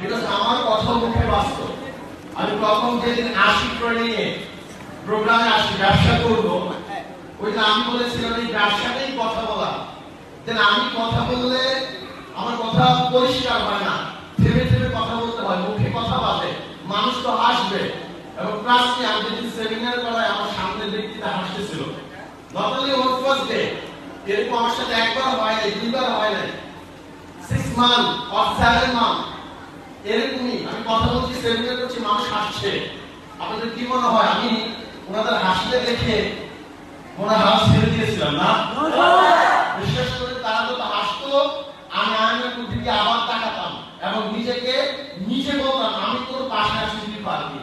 Because আমার কথা মুখে বাস্তব। আমি প্রথম যেদিন আসি ট্রেনিংয়ে প্রোগ্রামে আসি ব্যবসা করবো, ওই যে আমি বলেছিলাম এই ব্যবসাটাই কথা বলা। দেন আমি কথা বললে আমার কথা পরিষ্কার হয় না, থেমে থেমে কথা বলতে হয়, মুখে কথা বাজে, মানুষ তো হাসবে। এবং প্লাস আমি যেদিন সেমিনার করাই আমার সামনের ব্যক্তিটা হাসতেছিল। নট অনলি ওর ফার্স্ট ডে, এরকম আমার সাথে একবার হয় নাই, দুইবার হয় নাই, 6 মান্থ অর 7 মান্থ এরকমই আমি কথা বলছি, সেমিনার করছি, মানুষ হাসছে। আপনাদের কি মনে হয় আমি ওনাদের হাসলে দেখে মনে হাস ছেড়ে দিয়েছিলাম না? বিশেষ করে তারা যত হাসতো আমি আয়নার দিকে আবার তাকাতাম এবং নিজেকে নিজে বলতাম আমি তোর পাশে আসতে পারবি।